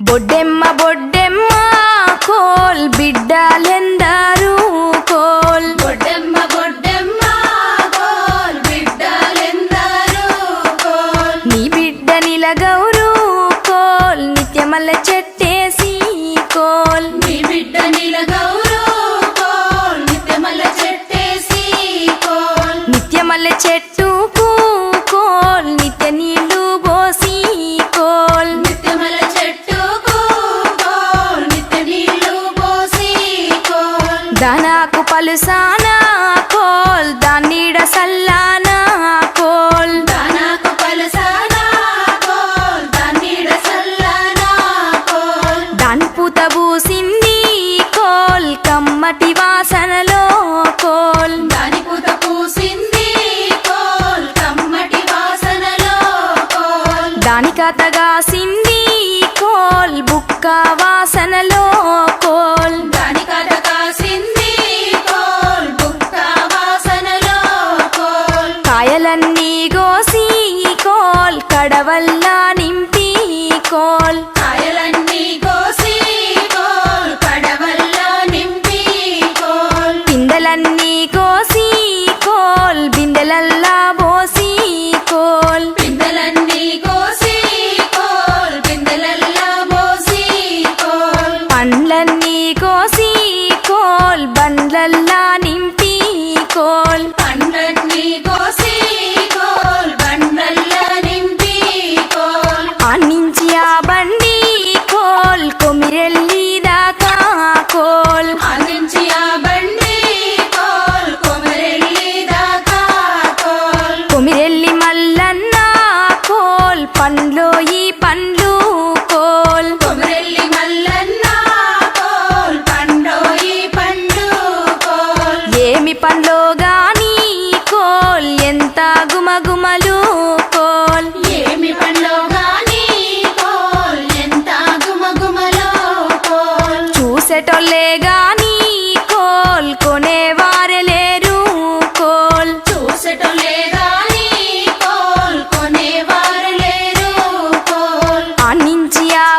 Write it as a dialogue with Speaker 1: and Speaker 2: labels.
Speaker 1: బొడ్డెమ్మ బొడ్డెమ్మ కోల్ బిడ్డలెందరూ కోల్
Speaker 2: బొడ్డెమ్మ బొడ్డెమ్మ కోల్ బిడ్డలెందరూ కోల్
Speaker 1: నీ బిడ్డ నిలగౌరు కోల్ నిత్యమల్ల చెట్టేసి కోల్
Speaker 2: నీ బిడ్డ నిలగౌరు కోల్ నిత్యమల్ల చెట్టేసి కోల్
Speaker 1: నిత్యమల్ల చెట్టుకు కోల్ నిత్య నీళ్లు పోసి కోల్
Speaker 2: నిత్యమల్ల చెట్టుకు కోల్ నిత్య నీళ్లు పోసి కోల్
Speaker 1: దానాకు పలుసానా కోల్ దాన్నీడ సల్లానా కోల్
Speaker 2: దానాకు పలసానా కోల్ దాన్నీడ సల్లానా కోల్
Speaker 1: దాని పూత పూసింది కోల్ కమ్మటి వాసనలో కోల్
Speaker 2: దాని పూత పూసింది కోల్ కమ్మటి వాసనలో కోల్
Speaker 1: దాని కథగాసింది కోల్ బుక్క వాసనలో కోల్
Speaker 2: దాని కథ కాసింది కోల్ బుక్క వాసనలో కోల్
Speaker 1: కాయలన్నీ గోసి కోల్ కడవల్లా నింపి కోల్
Speaker 2: కాయలన్నీ కోసి కోల్ కడవల్లో నింపి కోల్
Speaker 1: పిందెలన్నీ కోసి కోల్ బిందెలల్లా పోసి కోల్
Speaker 2: పిందెలన్నీ కోసి కోల్ బిందెలల్లో పోసి కోల్
Speaker 1: పండ్లన్నీ కోసి కోల్ బండ్లల్లా నింపి కోల్
Speaker 2: పండ్లన్నీ కోసి కోల్ బండ్లల్లో నింపి కోల్
Speaker 1: ఆనించి ఆ బండి కోల్ కొమిరెల్లి దాకా కోల్
Speaker 2: అందించి ఆ బండి కోల్ కొమరెల్లి దాకా కోల్
Speaker 1: కొమిరెల్లి మల్లన్న కోల్ పండ్లో ఈ పండ్లు కోల్
Speaker 2: కొమరెల్లి మల్లన్న కోల్ పండోయి పండు కోల్
Speaker 1: ఏమి పండ్లో గాని కోల్ ఎంత గుమగుమలు కోల్
Speaker 2: ఏమి పండ్లో గాని కోల్ ఎంత గుమగుమలో కోల్
Speaker 1: చూసేటోళ్ళే గాని కోల్ కొనేవారే లేరు కోల్
Speaker 2: చూసటోలే గాని కోల్ కొనేవారు లేరు కోల్
Speaker 1: ఆనించి ఆ